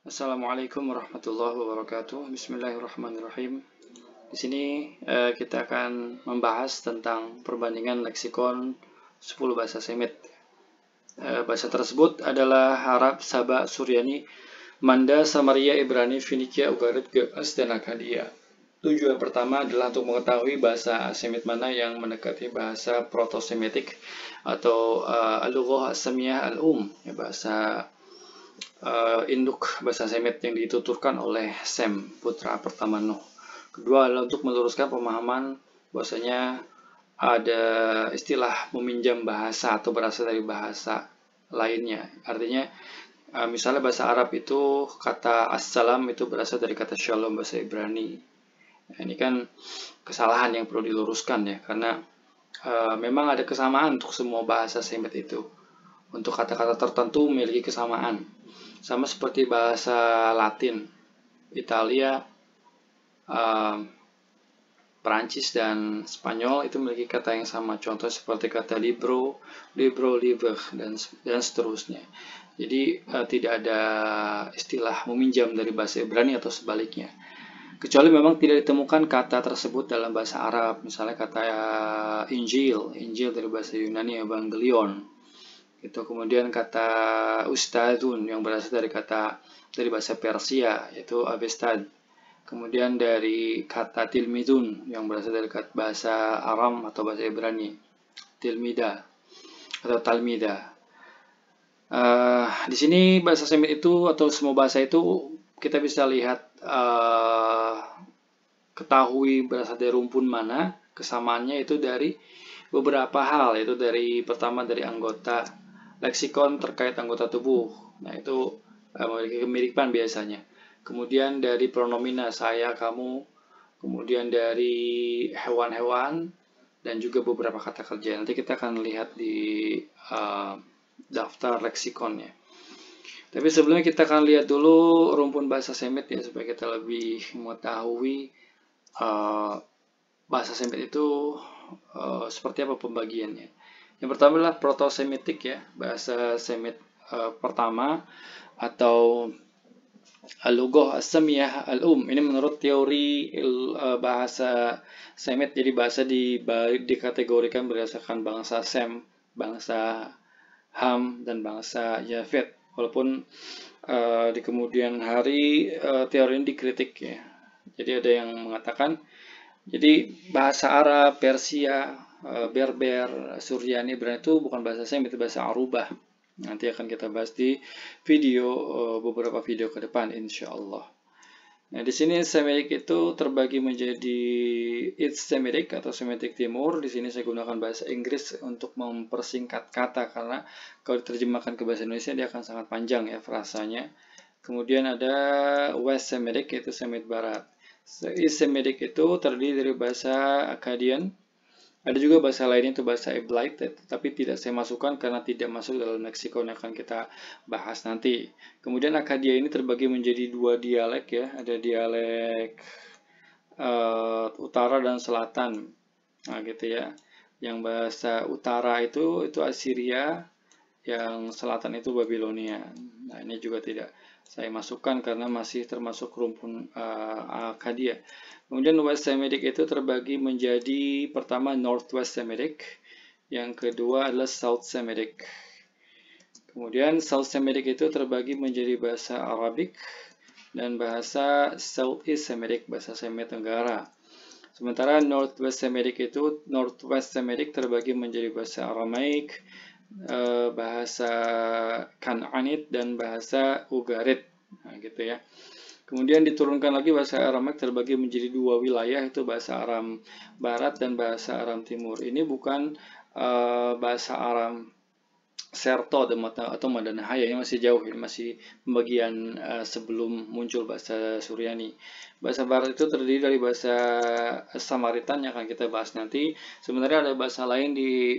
Assalamualaikum warahmatullahi wabarakatuh. Bismillahirrahmanirrahim. Di sini kita akan membahas tentang perbandingan leksikon 10 bahasa Semit. Bahasa tersebut adalah Arab, Saba, Suryani, Manda, Samaria, Ibrani, Finikia, Ugarit, Ge'ez, dan Akkadia. Tujuan pertama adalah untuk mengetahui bahasa Semit mana yang mendekati bahasa Proto-Semitik atau Al-Lughah As-Samiyah Al-Um, bahasa induk bahasa Semit yang dituturkan oleh Sem, putra pertama Nuh. Kedua adalah untuk meluruskan pemahaman bahwasanya ada istilah meminjam bahasa atau berasal dari bahasa lainnya. Artinya misalnya bahasa Arab itu kata assalam itu berasal dari kata shalom bahasa Ibrani. Nah, ini kan kesalahan yang perlu diluruskan ya, karena memang ada kesamaan untuk semua bahasa Semit itu. Untuk kata-kata tertentu memiliki kesamaan. Sama seperti bahasa Latin, Italia, Perancis dan Spanyol itu memiliki kata yang sama. Contoh seperti kata libro, livre, dan seterusnya. Jadi tidak ada istilah meminjam dari bahasa Ibrani atau sebaliknya. Kecuali memang tidak ditemukan kata tersebut dalam bahasa Arab. Misalnya kata Injil dari bahasa Yunani Evangelion. Itu kemudian kata ustadun yang berasal dari bahasa Persia yaitu Avestad. Kemudian dari kata tilmidun yang berasal dari bahasa Aram atau bahasa Ibrani, tilmida atau talmida. Di sini bahasa Semit itu atau semua bahasa itu kita bisa lihat ketahui berasal dari rumpun mana. Kesamaannya itu dari beberapa hal, yaitu pertama dari anggota leksikon terkait anggota tubuh. Nah, itu memiliki kemiripan biasanya. Kemudian dari pronomina saya, kamu, kemudian dari hewan-hewan, dan juga beberapa kata kerja. Nanti kita akan lihat di daftar leksikonnya. Tapi sebelumnya kita akan lihat dulu rumpun bahasa Semit ya, supaya kita lebih mengetahui bahasa Semit itu seperti apa pembagiannya. Yang pertama adalah Proto-Semitik ya, bahasa Semit pertama atau Al-Lughah As-Samiyah Al-Um. Ini menurut teori bahasa Semit, jadi bahasa dikategorikan berdasarkan bangsa Sem, bangsa Ham, dan bangsa Yafet. Walaupun di kemudian hari teori ini dikritik ya. Jadi ada yang mengatakan jadi bahasa Arab, Persia, Berber, Suryani, Ibrani itu bukan bahasa Semit, itu bahasa Arubah. Nanti akan kita bahas di beberapa video ke depan, insya Allah. Nah, di sini Semitic itu terbagi menjadi East Semitic atau Semitic Timur. Di sini saya gunakan bahasa Inggris untuk mempersingkat kata, karena kalau diterjemahkan ke bahasa Indonesia dia akan sangat panjang ya frasanya. Kemudian ada West Semitic, yaitu Semit Barat. East Semitic itu terdiri dari bahasa Akkadian. Ada juga bahasa lainnya itu bahasa Eblite, tapi tidak saya masukkan karena tidak masuk dalam leksikon yang akan kita bahas nanti. Kemudian Akkadia ini terbagi menjadi dua dialek ya, ada dialek utara dan selatan. Nah, gitu ya. Yang bahasa utara itu Assyria, yang selatan itu Babilonia. Nah, ini juga tidak saya masukkan karena masih termasuk rumpun Akkadia. Kemudian West Semitic itu terbagi menjadi pertama Northwest Semitic, yang kedua adalah South Semitic. Kemudian South Semitic itu terbagi menjadi bahasa Arabik dan bahasa Southeast Semitic, bahasa Semit Tenggara. Sementara Northwest Semitic terbagi menjadi bahasa Aramaik, bahasa Kan'anit, dan bahasa Ugarit. Nah, gitu ya. Kemudian diturunkan lagi bahasa Aramaik terbagi menjadi dua wilayah, itu bahasa Aram Barat dan bahasa Aram Timur. Ini bukan bahasa Aram Serto atau Madanahaya, ini masih jauh, ini masih pembagian sebelum muncul bahasa Suryani. Bahasa Barat itu terdiri dari bahasa Samaritan yang akan kita bahas nanti. Sebenarnya ada bahasa lain di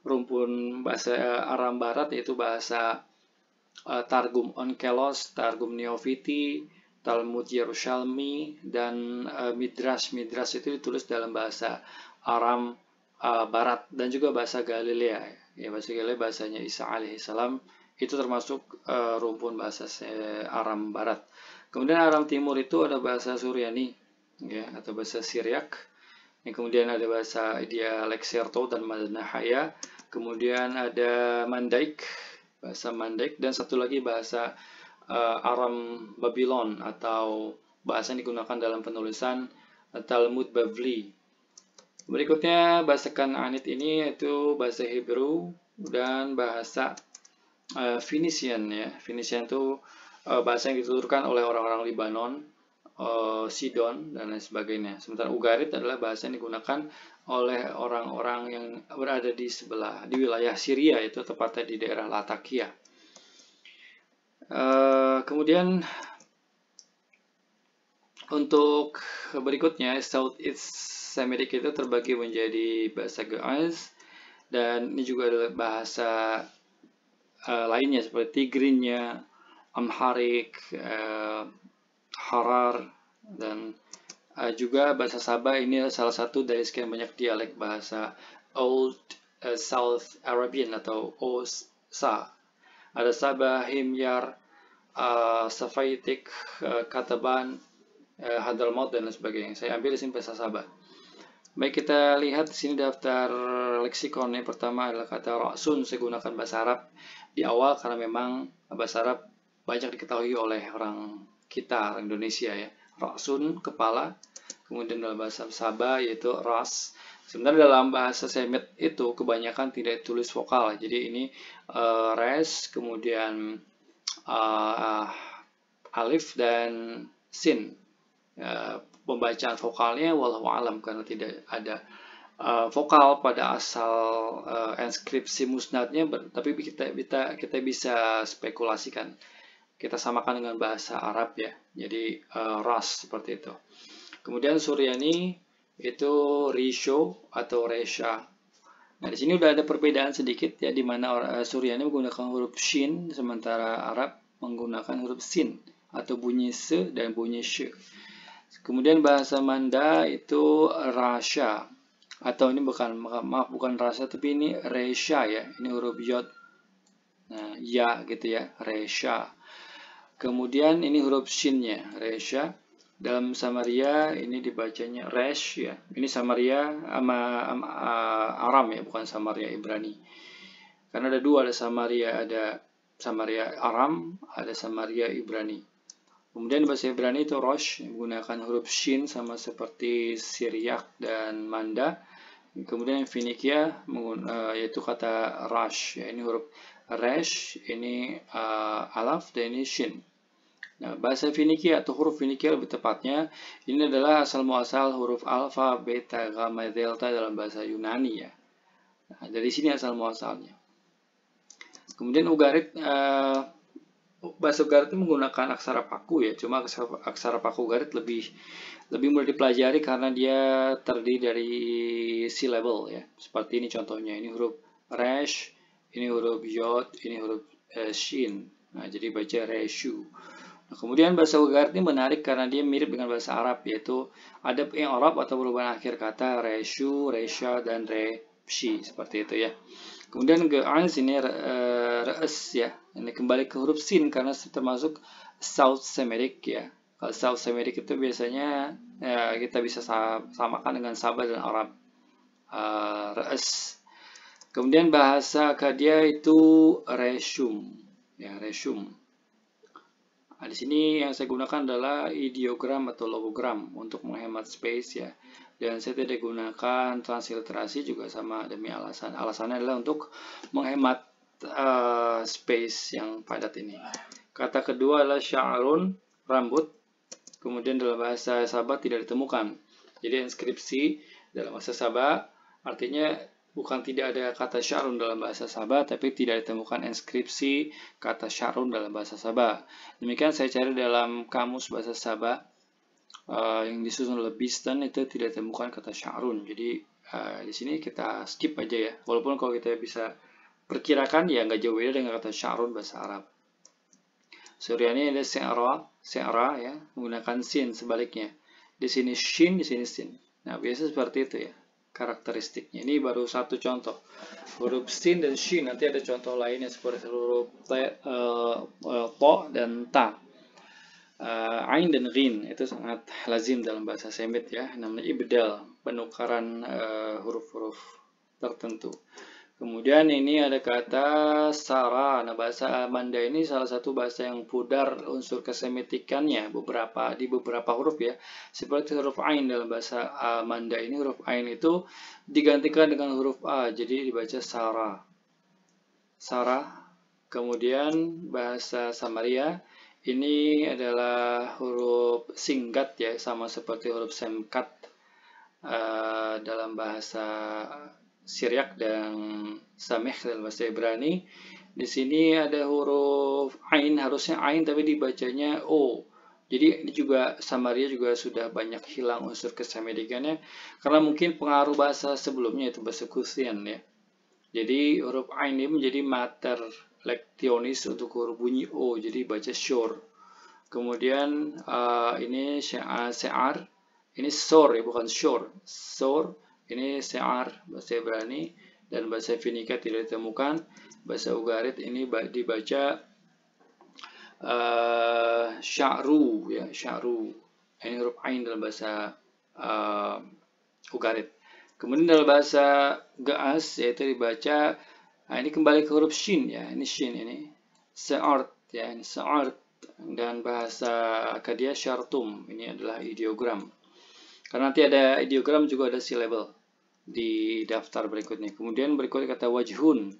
rumpun bahasa Aram Barat, yaitu bahasa Targum Onkelos, Targum Neofiti, Talmud Yerushalmi, dan Midrash. Midrash itu ditulis dalam bahasa Aram Barat dan juga bahasa Galilea. Ya, bahasa Galilea bahasanya Isa alaihissalam Itu termasuk rumpun bahasa Aram Barat. Kemudian Aram Timur itu ada bahasa Suryani, ya, atau bahasa Syriak. Kemudian ada bahasa dialek Serto dan Manahaya. Kemudian ada Mandaik, bahasa Mandaik, dan satu lagi bahasa Aram Babylon atau bahasa yang digunakan dalam penulisan Talmud Bavli. Berikutnya bahasa Kanaanit ini yaitu bahasa Hebrew dan bahasa Phoenician, ya. Phoenician itu bahasa yang dituturkan oleh orang-orang Libanon, Sidon, dan lain sebagainya. Sementara Ugarit adalah bahasa yang digunakan oleh orang-orang yang berada di wilayah Syria, itu tepatnya di daerah Latakia. Kemudian untuk berikutnya, Southeast Semitic itu terbagi menjadi bahasa Ge'ez, dan ini juga adalah bahasa lainnya seperti Tigrinya, Amharic, Harar, dan juga bahasa Saba. Ini salah satu dari sekian banyak dialek bahasa Old South Arabian atau OSA. Ada Saba, Himyar, Safaitik, Kataban, Hadramaut, dan lain sebagainya. Saya ambil di sini bahasa Saba. Baik, kita lihat di sini daftar leksikon. Yang pertama adalah kata Ra'sun. Saya gunakan bahasa Arab di awal karena memang bahasa Arab banyak diketahui oleh orang kita, orang Indonesia, ya. Ra'sun, kepala. Kemudian dalam bahasa Saba yaitu ras. Sebenarnya dalam bahasa Semit itu kebanyakan tidak ditulis vokal. Jadi ini res, kemudian alif dan sin. Pembacaan vokalnya wallahu alam karena tidak ada vokal pada asal inskripsi musnadnya, tapi kita bisa spekulasikan. Kita samakan dengan bahasa Arab, ya. Jadi ras seperti itu. Kemudian Suryani itu Risho atau Resha. Nah, di sini udah ada perbedaan sedikit, ya, di mana Suryani menggunakan huruf shin sementara Arab menggunakan huruf sin atau bunyi se dan bunyi she. Kemudian bahasa Manda itu Rasha, atau ini bukan Rasha tapi ini Resha, ya. Ini huruf yod, nah, ya gitu, ya, Resha. Kemudian ini huruf shinnya Resha. Dalam Samaria ini dibacanya Resh, ya. Ini Samaria Aram, ya, bukan Samaria Ibrani. Karena ada dua, ada Samaria Aram, ada Samaria Ibrani. Kemudian bahasa Ibrani itu Rosh, menggunakan huruf Shin sama seperti Syriak dan Manda. Kemudian Finikia yaitu kata Rash, ya, ini huruf Resh, ini Alaf, dan ini Shin. Nah, bahasa Finikia atau huruf Finikia lebih tepatnya, ini adalah asal muasal huruf alfa, beta, gamma, delta dalam bahasa Yunani, ya. Nah, dari sini asal muasalnya. Kemudian Ugarit, bahasa Ugarit itu menggunakan aksara paku, ya. Cuma aksara paku Ugarit lebih mudah dipelajari karena dia terdiri dari syllable, ya. Seperti ini contohnya. Ini huruf resh, ini huruf yod, ini huruf shin. Nah, jadi baca reshu. Nah, kemudian bahasa Ugarit ini menarik karena dia mirip dengan bahasa Arab, yaitu ada yang Arab atau perubahan akhir kata reshu, resha, dan repshi, seperti itu, ya. Kemudian Ge'ez ini re'es, ya. Ini kembali ke huruf sin karena termasuk South Semitic, ya. Kalau South Semitic itu biasanya kita bisa samakan dengan Saba dan Arab. Re'es. Kemudian bahasa Kadia itu reshum, ya, reshum. Nah, di sini yang saya gunakan adalah ideogram atau logogram untuk menghemat space, ya. Dan saya tidak gunakan transliterasi juga sama demi alasan. Alasannya adalah untuk menghemat space yang padat ini. Kata kedua adalah sya'run, rambut. Kemudian dalam bahasa Sabah tidak ditemukan. Jadi inskripsi dalam bahasa Sabah artinya bukan tidak ada kata sya'run dalam bahasa Sabah, tapi tidak ditemukan inskripsi kata sya'run dalam bahasa Sabah. Demikian saya cari dalam kamus bahasa Sabah yang disusun oleh Beeston, itu tidak ditemukan kata sya'run. Jadi di sini kita skip aja, ya. Walaupun kalau kita bisa perkirakan, ya, nggak jauh beda dengan kata sya'run bahasa Arab. Suryani ada se'ra, ya, menggunakan sin sebaliknya. Di sini shin, di sini sin. Nah, biasa seperti itu, ya. karakteristiknya. Ini baru satu contoh. Huruf sin dan shin, nanti ada contoh lainnya seperti huruf to dan ta. Ain dan ghin itu sangat lazim dalam bahasa Semit ya, namanya ibdal, penukaran huruf-huruf tertentu. Kemudian ini ada kata sara. Nah, bahasa Manda ini salah satu bahasa yang pudar unsur kesemitikannya di beberapa huruf ya. Seperti huruf ain dalam bahasa Manda ini, huruf ain itu digantikan dengan huruf a, jadi dibaca sara. Sara. Kemudian bahasa Samaria ini adalah huruf singkat ya, sama seperti huruf semkat dalam bahasa Syriak dan Sameh dalam bahasa Ibrani. Di sini ada huruf ain, harusnya ain tapi dibacanya o. Jadi ini juga Samaria juga sudah banyak hilang unsur kesemitikannya karena mungkin pengaruh bahasa sebelumnya itu bahasa Kusian ya. Jadi huruf ain ini menjadi mater lektionis untuk huruf bunyi o, jadi baca syur. Kemudian ini se'ar, ini sor ya, bukan syur. Sor. Ini se'ar bahasa Ibrani dan bahasa Finika tidak ditemukan. Bahasa Ugarit ini dibaca sya'ru ya, sya'ru. Ini huruf ain dalam bahasa Ugarit. Kemudian dalam bahasa Gaas yaitu dibaca ini kembali ke huruf shin ya, ini shin ini. Se'art ya, ini se'art, dan bahasa Akkadia syartum. Ini adalah ideogram. Karena nanti ada ideogram juga ada syllable di daftar berikutnya. Kemudian berikutnya kata wajhun.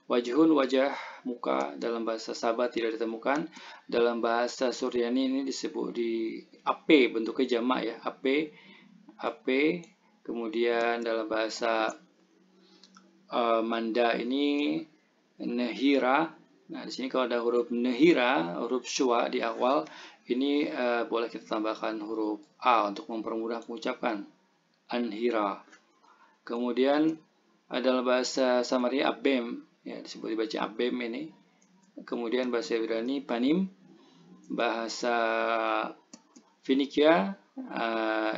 Wajhun, wajah, muka. Dalam bahasa Sabah tidak ditemukan. Dalam bahasa Suryani ini disebut di AP, bentuknya jamak ya. AP. Kemudian dalam bahasa Manda ini nehira. Nah, di sini kalau ada huruf nehira, huruf syua di awal, ini boleh kita tambahkan huruf a untuk mempermudah mengucapkan. Anhira. Kemudian dalam bahasa Samaria abem, ya disebut dibaca abem ini. Kemudian bahasa Ibrani panim. Bahasa Finikia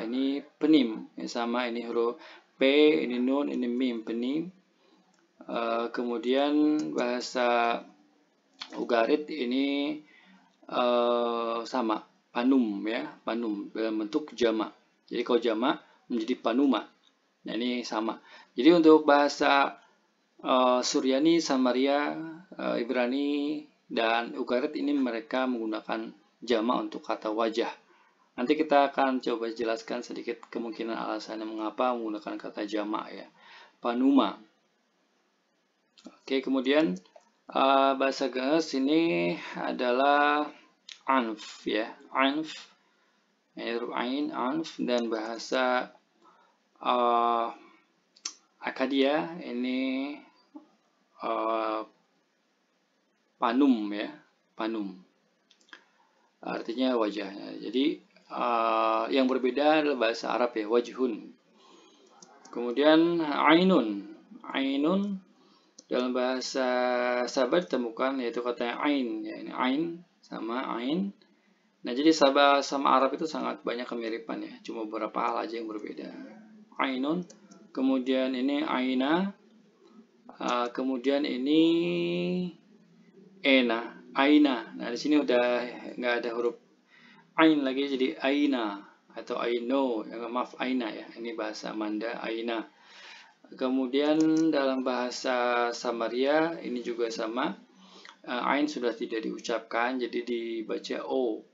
ini penim, ya, sama ini huruf p, ini nun, ini mim, penim. Kemudian bahasa Ugarit ini sama, panum ya, panum dalam bentuk jamak. Jadi kalau jamak menjadi panuma. Nah, ini sama. Jadi untuk bahasa Suryani, Samaria, Ibrani, dan Ugarit ini mereka menggunakan jamak untuk kata wajah. Nanti kita akan coba jelaskan sedikit kemungkinan alasannya mengapa menggunakan kata jamak ya. Panuma. Oke, kemudian bahasa Gaas ini adalah anf ya, anf, huruf ain, anf, dan bahasa Akkadia ini panum ya, panum. Artinya wajahnya. Jadi yang berbeda adalah bahasa Arab ya, wajhun. Kemudian ainun, ainun. Dalam bahasa Sabah ditemukan yaitu kata ain ya, ini ain sama ain. Nah, jadi Sabah sama Arab itu sangat banyak kemiripan ya, cuma beberapa hal aja yang berbeda. Ainun, kemudian ini aina, kemudian ini ena, aina. Nah, di sini udah nggak ada huruf ain lagi, jadi aina atau aino, maaf aina ya. Ini bahasa Manda, aina. Kemudian dalam bahasa Samaria ini juga sama, ain sudah tidak diucapkan, jadi dibaca o,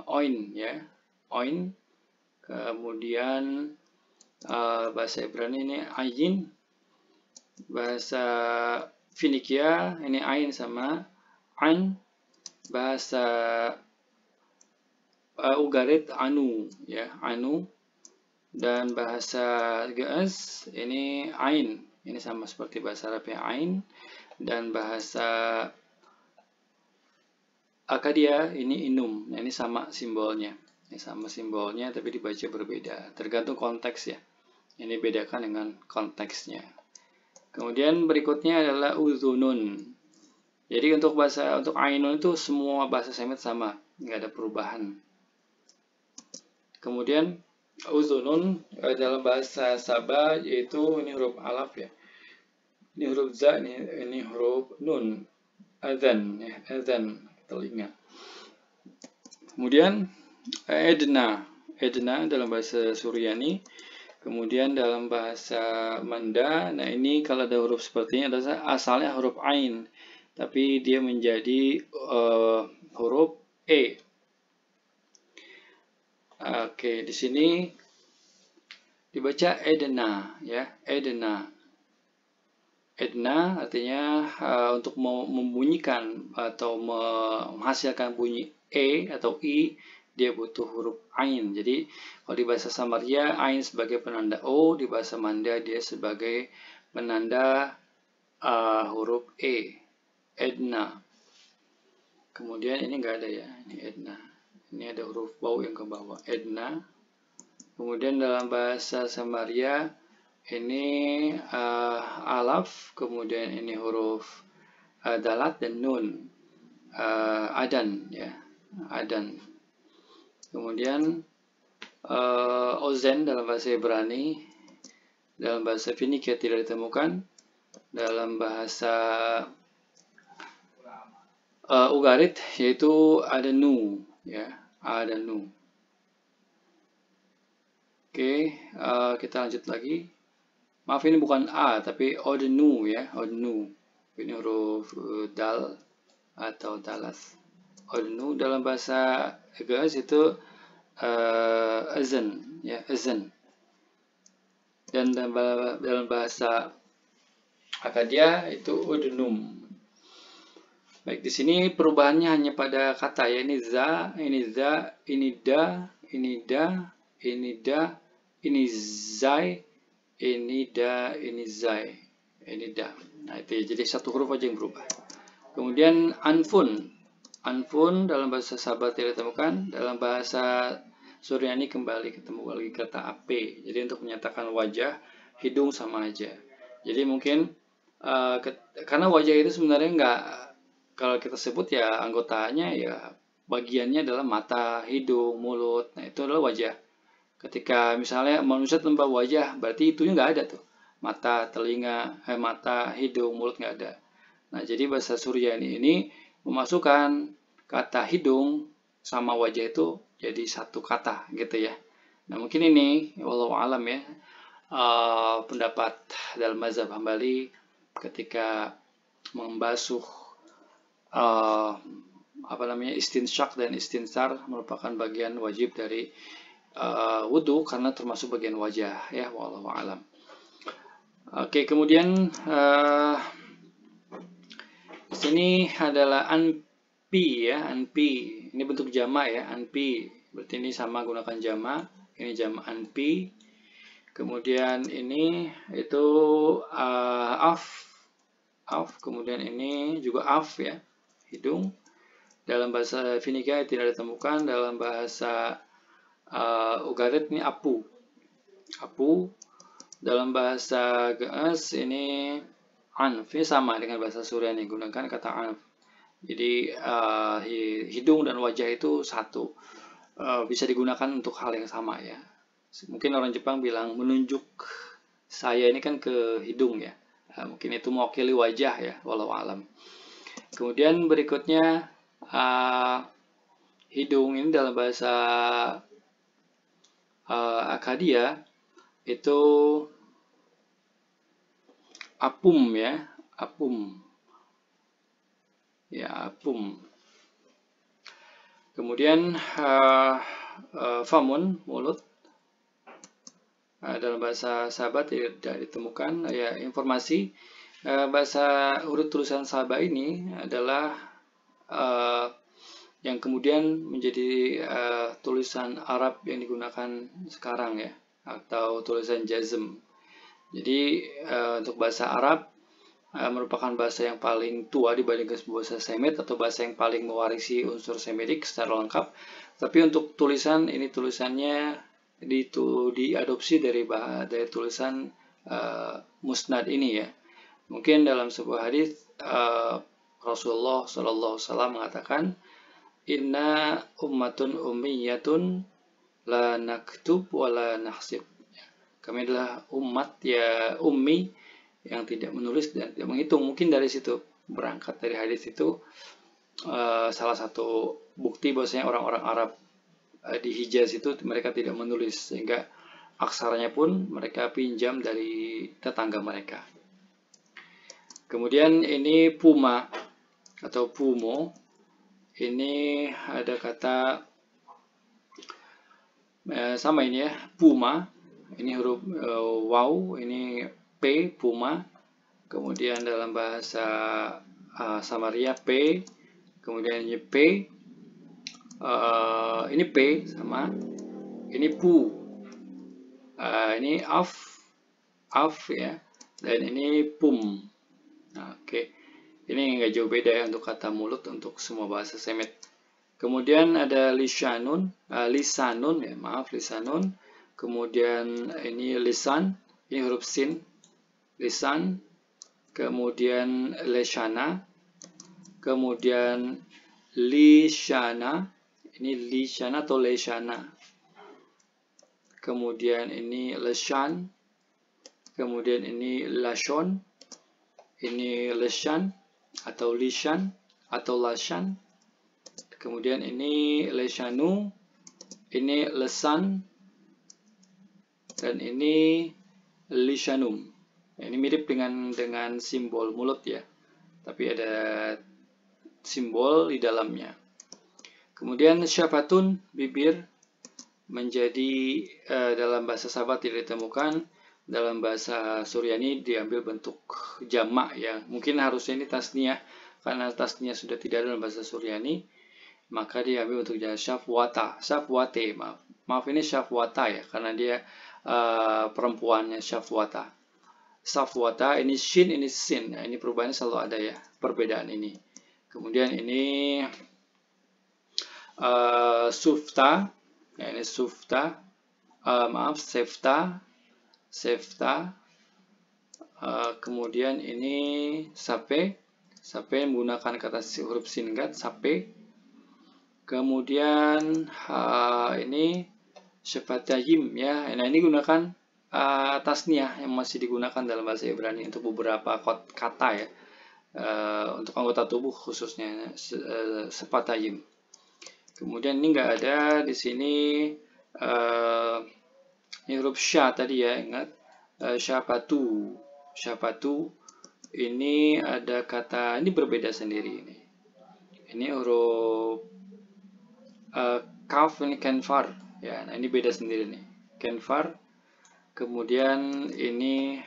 oin ya, oin. Kemudian bahasa Ibrani ini ayin, bahasa Finikia ini ain sama an, bahasa Ugarit anu ya, anu. Dan bahasa Gaas ini ain, ini sama seperti bahasa Arab ya, ain. Dan bahasa Akkadia ini inum. Nah, ini sama simbolnya, ini sama simbolnya tapi dibaca berbeda, tergantung konteks ya. Ini bedakan dengan konteksnya. Kemudian berikutnya adalah uzunun. Jadi untuk ainun itu semua bahasa Semit sama, nggak ada perubahan. Kemudian uzunun dalam bahasa Sabah yaitu ini huruf alaf ya. Ini huruf za, ini huruf nun. Adzan ya, adzan telinga. Kemudian edna, edna dalam bahasa Suryani. Kemudian dalam bahasa Manda, nah ini kalau ada huruf seperti ini adalah asalnya huruf ain, tapi dia menjadi huruf e. Oke, di sini dibaca edna ya, edna. Edna artinya untuk membunyikan atau menghasilkan bunyi e atau i, dia butuh huruf ain. Jadi kalau di bahasa Samaria ain sebagai penanda o, di bahasa Manda dia sebagai penanda huruf e. Edna. Kemudian ini enggak ada ya, ini edna. Ini ada huruf bau yang ke bawah, edna. Kemudian dalam bahasa Samaria ini alaf, kemudian ini huruf dalat dan nun, adan ya, adan. Kemudian ozen dalam bahasa Ibrani, dalam bahasa Finikia tidak ditemukan, dalam bahasa Ugarit yaitu ada nu ya, ada nu. Oke, kita lanjut lagi. Maaf ini bukan A tapi odnu ya, odnu. Ini huruf dal atau dalas. Odnu dalam bahasa Ge'ez itu azan ya, azan. Dan dalam bahasa Akkadia itu udnum. Baik, di sini perubahannya hanya pada kata ya, ini za, ini da, ini da, ini da, ini da, ini zai, ini da, ini zai, ini da. Nah itu ya, jadi satu huruf aja yang berubah. Kemudian anfun, anfun dalam bahasa Sabah tidak ditemukan, dalam bahasa Suryani kembali ketemu lagi kata ap. Jadi untuk menyatakan wajah, hidung sama aja. Jadi mungkin karena wajah itu sebenarnya nggak, kalau kita sebut ya anggotanya ya bagiannya adalah mata, hidung, mulut. Nah itu adalah wajah. Ketika misalnya manusia tanpa wajah, berarti itunya nggak ada tuh. Mata, telinga, mata, hidung, mulut nggak ada. Nah, jadi bahasa Suryani ini memasukkan kata hidung sama wajah itu jadi satu kata gitu ya. Nah, mungkin ini wallahu alam ya, pendapat dalam mazhab Hambali ketika membasuh istinsyak dan istinsar merupakan bagian wajib dari wudhu karena termasuk bagian wajah ya, wallahu alam. Oke, kemudian di sini adalah anpi ya, anpi. Ini bentuk jamak ya, anpi. Berarti ini sama gunakan jamak. Ini jamak anpi. Kemudian ini itu af. Af. Kemudian ini juga af ya, hidung. Dalam bahasa Finikia tidak ditemukan. Dalam bahasa Ugarit ini apu. Apu. Dalam bahasa Ge'ez ini anf, ini sama dengan bahasa Suryani, gunakan kata anf. Jadi hidung dan wajah itu satu, bisa digunakan untuk hal yang sama ya. Mungkin orang Jepang bilang menunjuk saya ini kan ke hidung ya, mungkin itu mewakili wajah ya, walau alam. Kemudian berikutnya hidung ini dalam bahasa Akkadia itu apum ya, apum. Ya, apum. Kemudian famun, mulut. Dalam bahasa Sabah tidak ditemukan ya informasi. Bahasa urut tulisan Sabah ini adalah yang kemudian menjadi tulisan Arab yang digunakan sekarang ya, atau tulisan jazm. Jadi untuk bahasa Arab merupakan bahasa yang paling tua dibandingkan bahasa Semit atau bahasa yang paling mewarisi unsur Semitik secara lengkap. Tapi untuk tulisan ini tulisannya diadopsi dari tulisan musnad ini ya. Mungkin dalam sebuah hadis Rasulullah SAW mengatakan, Inna ummatun ummiyatun La naktub wa la nahsib. Kami adalah umat ya ummi yang tidak menulis dan tidak menghitung. Mungkin dari situ berangkat dari hadis itu salah satu bukti bahwasanya orang-orang Arab di Hijaz itu mereka tidak menulis, sehingga aksaranya pun mereka pinjam dari tetangga mereka. Kemudian ini puma atau pumo. Ini ada kata sama ini ya, puma. Ini huruf waw, ini P, puma. Kemudian dalam bahasa Samaria P, kemudian ini P, ini P sama, ini pu, ini af ya, dan ini pum. Nah, oke. Ini nggak jauh beda ya untuk kata mulut untuk semua bahasa Semit. Kemudian ada lisanun ya, maaf, lisanun. Kemudian ini lisan, ini huruf sin, lisan. Kemudian leshana. Kemudian lishana, ini lishana atau leshana. Kemudian ini leshan. Kemudian ini lashon. Ini leshan atau lishan atau lashan. Kemudian ini leshanu, ini lesan, dan ini lishanum. Ini mirip dengan simbol mulut ya, tapi ada simbol di dalamnya. Kemudian syafatun, bibir, menjadi dalam bahasa Sabat tidak ditemukan. Dalam bahasa Suryani diambil bentuk jamak ya. Mungkin harusnya ini tasniyah, karena tasniyah sudah tidak ada dalam bahasa Suryani, maka diambil bentuk jamak syafwata, syafwate, maaf ini syafwata ya, karena dia perempuannya syafwata. Syafwata, ini shin, ini sin. Nah, ini perubahannya selalu ada ya, perbedaan ini. Kemudian ini sufta, ya, ini sufta, maaf, sefta. Kemudian ini sape menggunakan kata huruf singkat sape. Kemudian ini syafataim ya. Nah, ini gunakan tasniyah yang masih digunakan dalam bahasa Ibrani untuk beberapa kata ya. Untuk anggota tubuh khususnya syafataim. Kemudian ini nggak ada di sini. Ini huruf sya tadi ya, ingat. Syafatu. Ini ada kata, ini berbeda sendiri ini. Ini huruf kaf, ini kenfar ya. Nah, ini beda sendiri nih, kenfar. Kemudian ini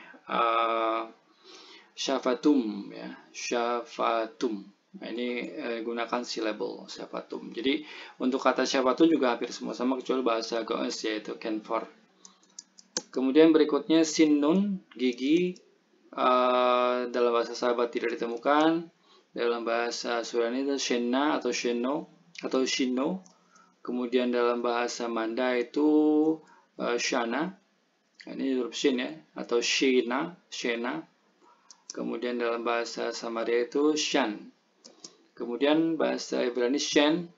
syafatum ya, syafatum. Nah, ini gunakan silabel syafatum. Jadi untuk kata syafatum juga hampir semua sama kecuali bahasa Goes yaitu kenfar. Kemudian berikutnya sinun, gigi, dalam bahasa Sabat tidak ditemukan. Dalam bahasa Suryani itu shenna atau shenno atau shinno. Kemudian dalam bahasa Manda itu shana. Ini huruf shin ya, atau shina. Kemudian dalam bahasa Samaria itu shan. Kemudian bahasa Ibrani shen.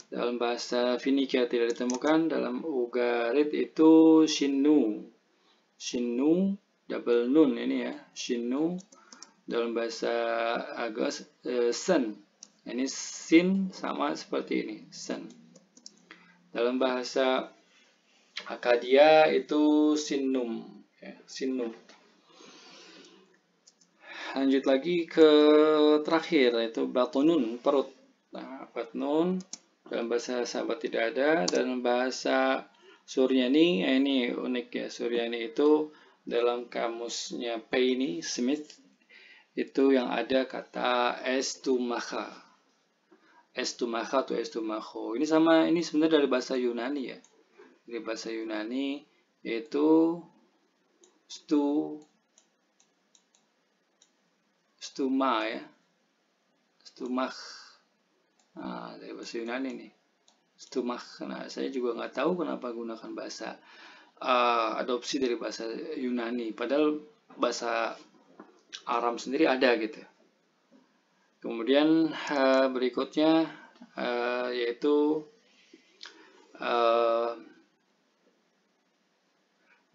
Dalam bahasa Finikia tidak ditemukan. Dalam Ugarit itu Shinnu, double nun ini ya, Shinnu. Dalam bahasa Agos Sen, ini sin sama seperti ini, Sen. Dalam bahasa Akadia itu Sinnum, ya, Sinnum. Lanjut lagi ke terakhir yaitu Batunun, perut. Nah, Batnun dalam bahasa Sabat tidak ada. Dalam bahasa Suryani, ini unik ya, Suryani itu dalam kamusnya Payne Smith itu yang ada kata estumacha atau estumacho. Ini sama, ini sebenarnya dari bahasa Yunani ya. Dari bahasa Yunani itu stuma ya, stumach. Nah, dari bahasa Yunani nih, stumach. Nah, saya juga nggak tahu kenapa gunakan bahasa adopsi dari bahasa Yunani, padahal bahasa Aram sendiri ada gitu. Kemudian berikutnya yaitu uh,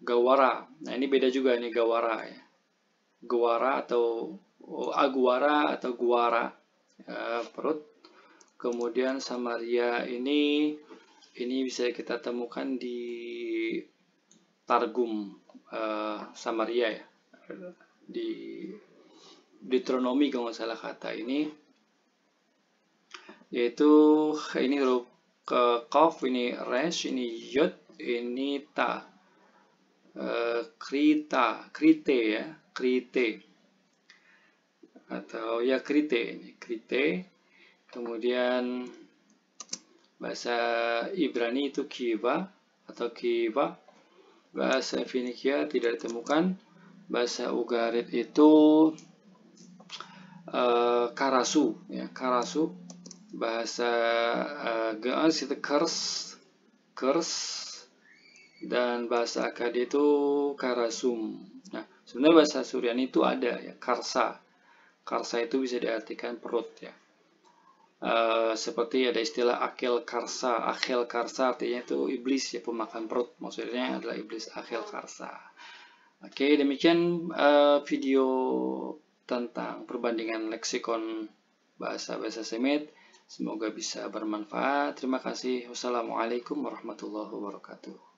gawara. Nah, ini beda juga nih gawara ya. Gawara atau aguara atau guara, perut. Kemudian Samaria ini bisa kita temukan di Targum Samaria ya. Di Deuteronomi kalau nggak salah kata ini, yaitu ini huruf ke Qaf, ini Resh, ini Yod, ini Ta. Krite ya, Krite atau ya Krite ini, Krite. Kemudian bahasa Ibrani itu Kiva atau Kiva. Bahasa Finikia tidak ditemukan. Bahasa Ugarit itu Karasu ya, Karasu. Bahasa Ge'ez itu Kers, dan bahasa Akkad itu Karasum. Nah, sebenarnya bahasa Suryani itu ada ya, Karsa. Karsa itu bisa diartikan perut ya. Seperti ada istilah Akhel Karsa. Akhel Karsa artinya itu iblis ya, pemakan perut. Maksudnya adalah iblis Akhel Karsa. Oke, demikian video tentang perbandingan leksikon bahasa-bahasa Semit. Semoga bisa bermanfaat. Terima kasih. Wassalamualaikum warahmatullahi wabarakatuh.